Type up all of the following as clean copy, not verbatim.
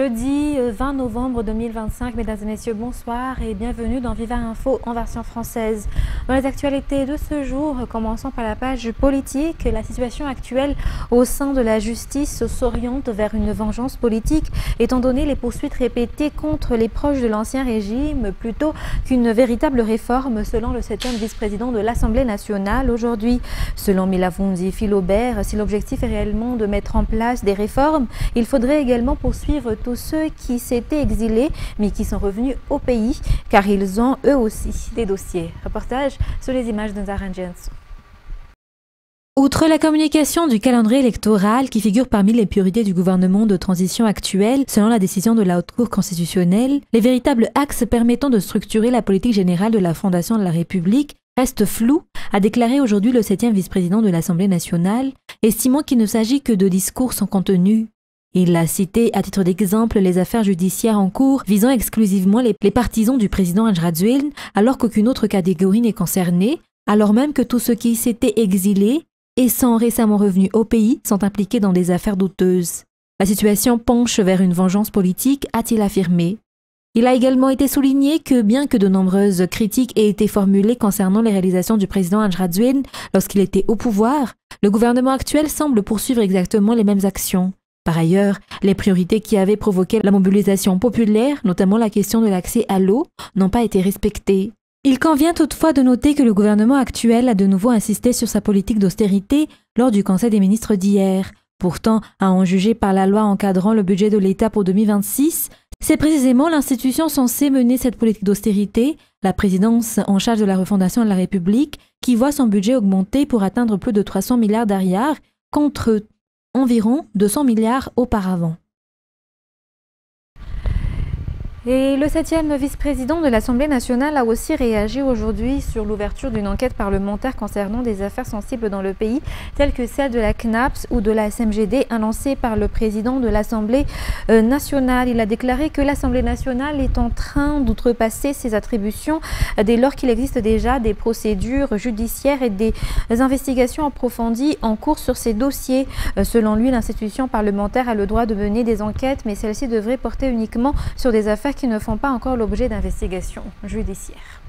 Jeudi 20 novembre 2025, mesdames et messieurs, bonsoir et bienvenue dans Viva Info en version française. Dans les actualités de ce jour, commençons par la page politique. La situation actuelle au sein de la justice s'oriente vers une vengeance politique, étant donné les poursuites répétées contre les proches de l'ancien régime, plutôt qu'une véritable réforme, selon le 7e vice-président de l'Assemblée nationale aujourd'hui. Selon Milavundi Philobert, si l'objectif est réellement de mettre en place des réformes, il faudrait également poursuivre tous ceux qui s'étaient exilés mais qui sont revenus au pays car ils ont eux aussi des dossiers. Reportage sur les images de Zahran Jens. Outre la communication du calendrier électoral qui figure parmi les priorités du gouvernement de transition actuel, selon la décision de la Haute Cour constitutionnelle, les véritables axes permettant de structurer la politique générale de la Fondation de la République restent flous, a déclaré aujourd'hui le 7e vice-président de l'Assemblée nationale, estimant qu'il ne s'agit que de discours sans contenu. Il a cité à titre d'exemple les affaires judiciaires en cours visant exclusivement les partisans du président Anjradzuelne, alors qu'aucune autre catégorie n'est concernée, alors même que tous ceux qui s'étaient exilés et sont récemment revenus au pays sont impliqués dans des affaires douteuses. La situation penche vers une vengeance politique, a-t-il affirmé. Il a également été souligné que bien que de nombreuses critiques aient été formulées concernant les réalisations du président Anjradzuelne lorsqu'il était au pouvoir, le gouvernement actuel semble poursuivre exactement les mêmes actions. Par ailleurs, les priorités qui avaient provoqué la mobilisation populaire, notamment la question de l'accès à l'eau, n'ont pas été respectées. Il convient toutefois de noter que le gouvernement actuel a de nouveau insisté sur sa politique d'austérité lors du Conseil des ministres d'hier. Pourtant, à en juger par la loi encadrant le budget de l'État pour 2026, c'est précisément l'institution censée mener cette politique d'austérité, la présidence en charge de la refondation de la République, qui voit son budget augmenter pour atteindre plus de 300 milliards d'ariars contre environ 200 milliards auparavant. Et le 7e vice-président de l'Assemblée nationale a aussi réagi aujourd'hui sur l'ouverture d'une enquête parlementaire concernant des affaires sensibles dans le pays, telles que celle de la CNAPS ou de la SMGD, annoncée par le président de l'Assemblée nationale. Il a déclaré que l'Assemblée nationale est en train d'outrepasser ses attributions dès lors qu'il existe déjà des procédures judiciaires et des investigations approfondies en cours sur ces dossiers. Selon lui, l'institution parlementaire a le droit de mener des enquêtes, mais celle-ci devrait porter uniquement sur des affaires qui ne font pas encore l'objet d'investigations judiciaires.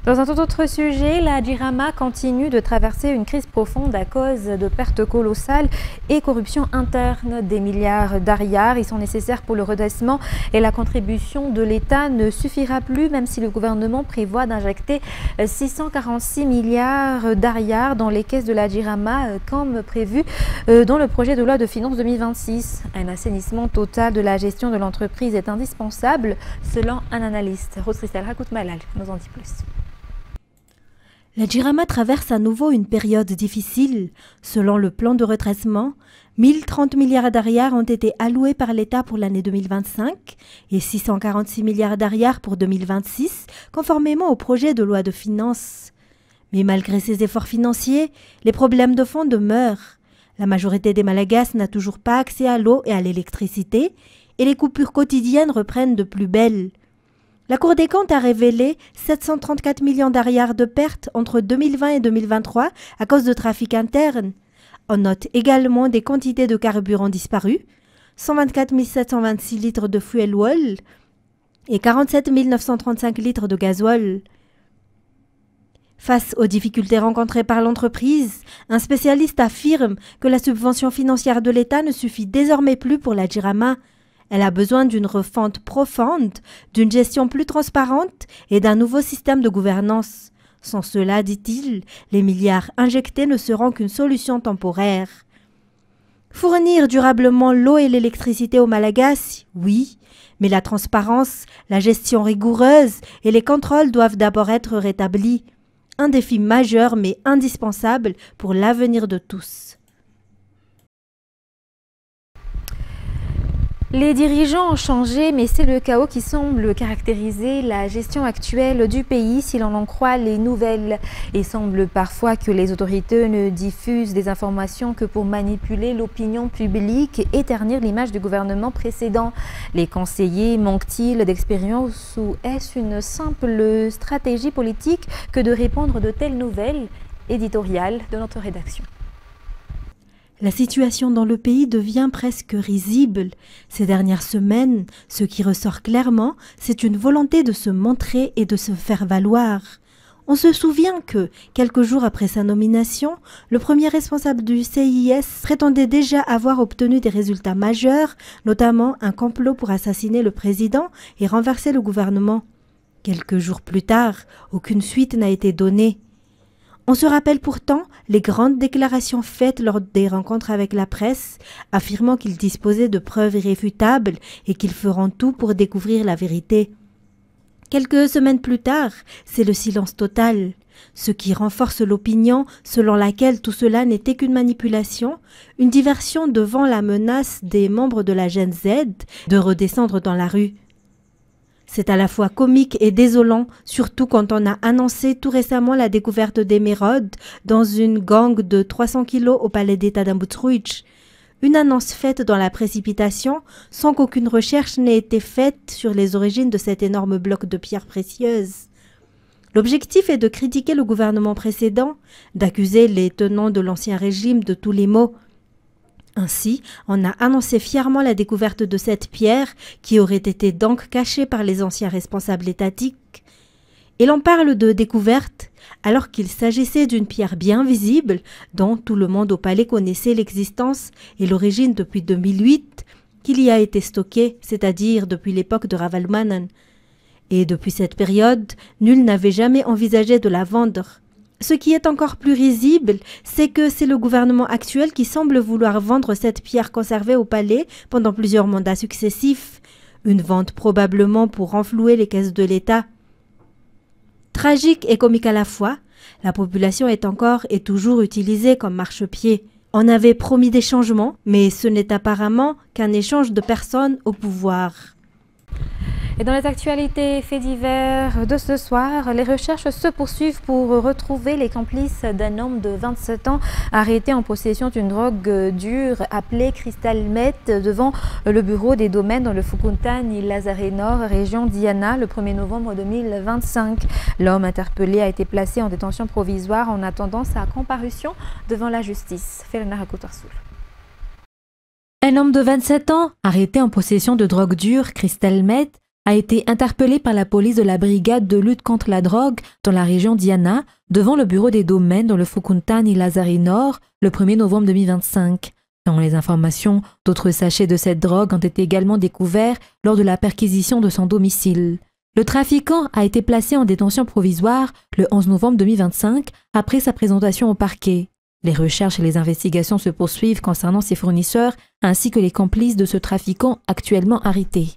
Dans un tout autre sujet, la Jirama continue de traverser une crise profonde à cause de pertes colossales et corruption interne. Des milliards d'ariars, ils sont nécessaires pour le redressement et la contribution de l'État ne suffira plus, même si le gouvernement prévoit d'injecter 646 milliards d'ariars dans les caisses de la Jirama, comme prévu dans le projet de loi de finances 2026. Un assainissement total de la gestion de l'entreprise est indispensable, selon un analyste. Rose Christelle Rakout-Malal nous en dit plus. La Jirama traverse à nouveau une période difficile. Selon le plan de redressement, 1030 milliards d'ariars ont été alloués par l'État pour l'année 2025 et 646 milliards d'ariars pour 2026, conformément au projet de loi de finances. Mais malgré ces efforts financiers, les problèmes de fond demeurent. La majorité des Malagasy n'a toujours pas accès à l'eau et à l'électricité et les coupures quotidiennes reprennent de plus belle. La Cour des comptes a révélé 734 millions d'ariars de pertes entre 2020 et 2023 à cause de trafic interne. On note également des quantités de carburant disparues, 124 726 litres de fuel oil et 47 935 litres de gasoil. Face aux difficultés rencontrées par l'entreprise, un spécialiste affirme que la subvention financière de l'État ne suffit désormais plus pour la Jirama. Elle a besoin d'une refonte profonde, d'une gestion plus transparente et d'un nouveau système de gouvernance. Sans cela, dit-il, les milliards injectés ne seront qu'une solution temporaire. Fournir durablement l'eau et l'électricité aux Malagasy, oui, mais la transparence, la gestion rigoureuse et les contrôles doivent d'abord être rétablis. Un défi majeur mais indispensable pour l'avenir de tous. Les dirigeants ont changé, mais c'est le chaos qui semble caractériser la gestion actuelle du pays, si l'on en croit les nouvelles. Il semble parfois que les autorités ne diffusent des informations que pour manipuler l'opinion publique et ternir l'image du gouvernement précédent. Les conseillers manquent-ils d'expérience ou est-ce une simple stratégie politique que de répandre de telles nouvelles? Éditorial de notre rédaction. La situation dans le pays devient presque risible. Ces dernières semaines, ce qui ressort clairement, c'est une volonté de se montrer et de se faire valoir. On se souvient que, quelques jours après sa nomination, le premier responsable du CIS prétendait déjà avoir obtenu des résultats majeurs, notamment un complot pour assassiner le président et renverser le gouvernement. Quelques jours plus tard, aucune suite n'a été donnée. On se rappelle pourtant les grandes déclarations faites lors des rencontres avec la presse, affirmant qu'ils disposaient de preuves irréfutables et qu'ils feront tout pour découvrir la vérité. Quelques semaines plus tard, c'est le silence total, ce qui renforce l'opinion selon laquelle tout cela n'était qu'une manipulation, une diversion devant la menace des membres de la Gen Z de redescendre dans la rue. C'est à la fois comique et désolant, surtout quand on a annoncé tout récemment la découverte d'émeraudes dans une gangue de 300 kilos au palais d'État d'Amboutrouitch. Une annonce faite dans la précipitation, sans qu'aucune recherche n'ait été faite sur les origines de cet énorme bloc de pierres précieuses. L'objectif est de critiquer le gouvernement précédent, d'accuser les tenants de l'ancien régime de tous les maux. Ainsi, on a annoncé fièrement la découverte de cette pierre qui aurait été donc cachée par les anciens responsables étatiques. Et l'on parle de découverte alors qu'il s'agissait d'une pierre bien visible dont tout le monde au palais connaissait l'existence et l'origine depuis 2008 qu'il y a été stockée, c'est-à-dire depuis l'époque de Ravalomanana. Et depuis cette période, nul n'avait jamais envisagé de la vendre. Ce qui est encore plus risible, c'est que c'est le gouvernement actuel qui semble vouloir vendre cette pierre conservée au palais pendant plusieurs mandats successifs, une vente probablement pour renflouer les caisses de l'État. Tragique et comique à la fois, la population est encore et toujours utilisée comme marchepied. On avait promis des changements, mais ce n'est apparemment qu'un échange de personnes au pouvoir. Et dans les actualités faits divers de ce soir, les recherches se poursuivent pour retrouver les complices d'un homme de 27 ans arrêté en possession d'une drogue dure appelée Crystal Meth devant le bureau des domaines dans le Fukuntan et Lazare Nord, région d'Iana, le 1er novembre 2025. L'homme interpellé a été placé en détention provisoire en attendant sa comparution devant la justice. Un homme de 27 ans, arrêté en possession de drogue dure, Crystal Meth, a été interpellé par la police de la brigade de lutte contre la drogue dans la région d'Iana, devant le bureau des domaines dans le Fukuntan et Lazare Nord, le 1er novembre 2025. Selon les informations, d'autres sachets de cette drogue ont été également découverts lors de la perquisition de son domicile. Le trafiquant a été placé en détention provisoire le 11 novembre 2025 après sa présentation au parquet. Les recherches et les investigations se poursuivent concernant ses fournisseurs ainsi que les complices de ce trafiquant actuellement arrêté.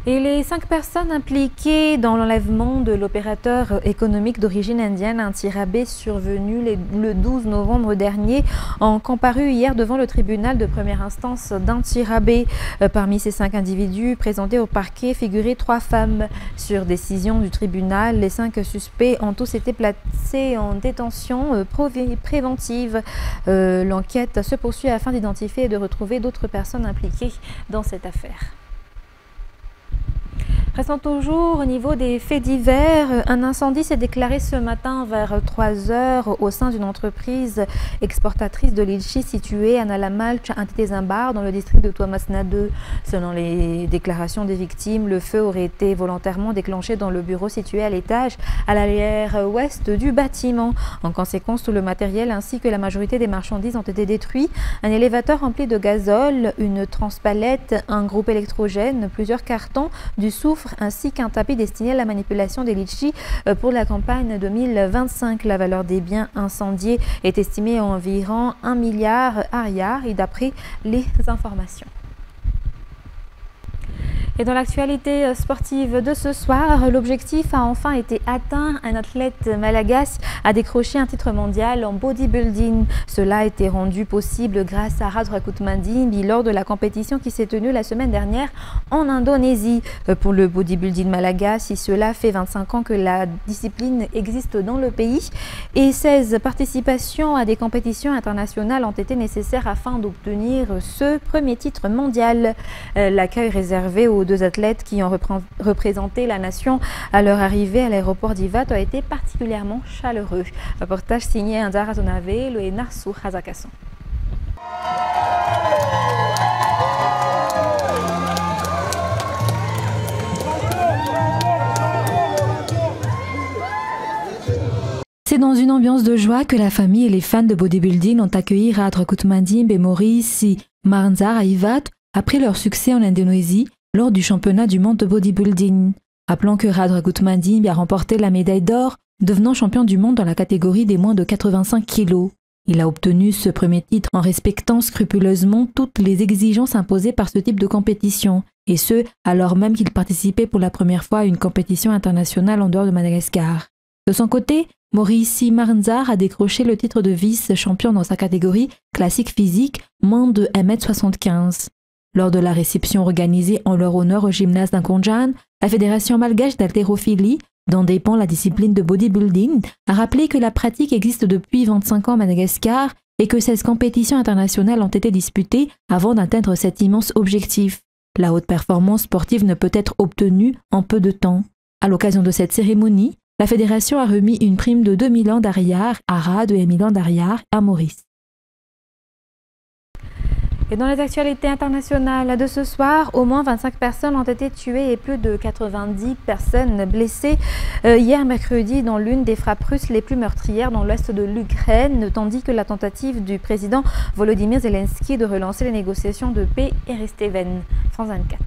Et les 5 personnes impliquées dans l'enlèvement de l'opérateur économique d'origine indienne Antirabe survenu le 12 novembre dernier ont comparu hier devant le tribunal de première instance d'Antirabe. Parmi ces 5 individus présentés au parquet figuraient 3 femmes. Sur décision du tribunal, les 5 suspects ont tous été placés en détention préventive. L'enquête se poursuit afin d'identifier et de retrouver d'autres personnes impliquées dans cette affaire. Restons toujours au niveau des faits divers. Un incendie s'est déclaré ce matin vers 3 heures au sein d'une entreprise exportatrice de litchi située à Nalamalch, Antitezambar, dans le district de Tuamasna 2. Selon les déclarations des victimes, le feu aurait été volontairement déclenché dans le bureau situé à l'étage, à l'arrière ouest du bâtiment. En conséquence, tout le matériel ainsi que la majorité des marchandises ont été détruits. Un élévateur rempli de gazole, une transpalette, un groupe électrogène, plusieurs cartons, du soufre ainsi qu'un tapis destiné à la manipulation des litchis pour la campagne 2025. La valeur des biens incendiés est estimée à environ 1 milliard ariar et d'après les informations. Et dans l'actualité sportive de ce soir, l'objectif a enfin été atteint. Un athlète malagasy a décroché un titre mondial en bodybuilding. Cela a été rendu possible grâce à Radrakut Mandimbi lors de la compétition qui s'est tenue la semaine dernière en Indonésie. Pour le bodybuilding malagasy, cela fait 25 ans que la discipline existe dans le pays et 16 participations à des compétitions internationales ont été nécessaires afin d'obtenir ce premier titre mondial. L'accueil réservé aux aux deux athlètes qui ont représenté la nation à leur arrivée à l'aéroport d'Ivat a été particulièrement chaleureux. Reportage signé Andara Zonave et Narsu Hazakason. C'est dans une ambiance de joie que la famille et les fans de bodybuilding ont accueilli Radra Kutmandim et Maurice Maranzar à Ivat après leur succès en Indonésie lors du championnat du monde de bodybuilding. Rappelons que Radra Kutmandim a remporté la médaille d'or, devenant champion du monde dans la catégorie des moins de 85 kg. Il a obtenu ce premier titre en respectant scrupuleusement toutes les exigences imposées par ce type de compétition, et ce, alors même qu'il participait pour la première fois à une compétition internationale en dehors de Madagascar. De son côté, Maurice Maranzar a décroché le titre de vice-champion dans sa catégorie classique physique, moins de 1m75. Lors de la réception organisée en leur honneur au gymnase d'Inkonjan, la Fédération malgache d'haltérophilie, dont dépend la discipline de bodybuilding, a rappelé que la pratique existe depuis 25 ans à Madagascar et que 16 compétitions internationales ont été disputées avant d'atteindre cet immense objectif. La haute performance sportive ne peut être obtenue en peu de temps. À l'occasion de cette cérémonie, la Fédération a remis une prime de 2 000 ans d'Ariar à Rad et 1 000 ans d'Ariar à Maurice. Et dans les actualités internationales de ce soir, au moins 25 personnes ont été tuées et plus de 90 personnes blessées hier mercredi dans l'une des frappes russes les plus meurtrières dans l'ouest de l'Ukraine, tandis que la tentative du président Volodymyr Zelensky de relancer les négociations de paix est restée vaine. France 24.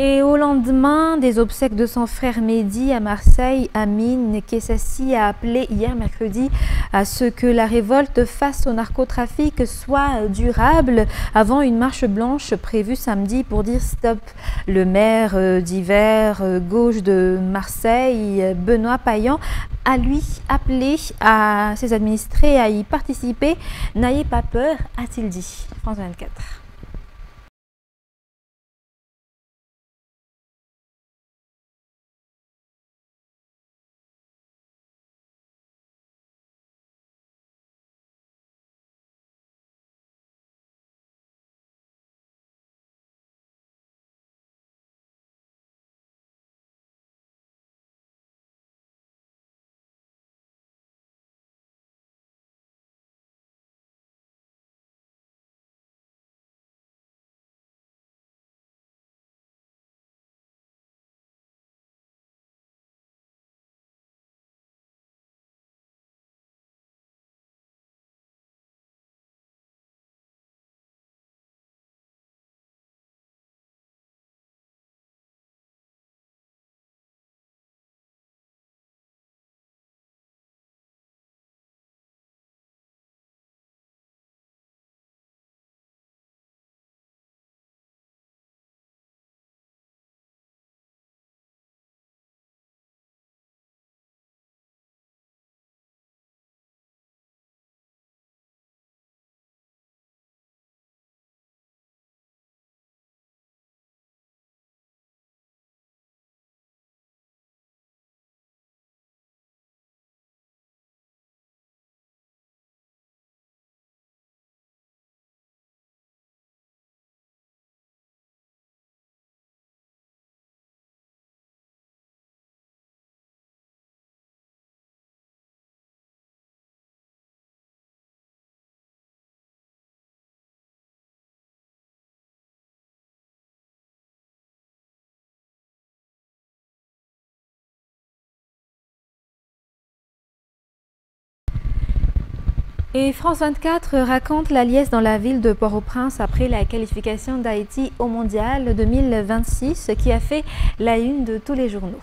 Et au lendemain des obsèques de son frère Mehdi à Marseille, Amine Kessassi a appelé hier mercredi à ce que la révolte face au narcotrafic soit durable avant une marche blanche prévue samedi pour dire stop. Le maire d'Hiver gauche de Marseille, Benoît Payan, a lui appelé à ses administrés à y participer. N'ayez pas peur, a-t-il dit. France 24. Et France 24 raconte la liesse dans la ville de Port-au-Prince après la qualification d'Haïti au Mondial 2026 qui a fait la une de tous les journaux.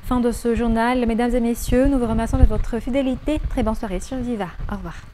Fin de ce journal. Mesdames et messieurs, nous vous remercions de votre fidélité. Très bonne soirée sur Viva. Au revoir.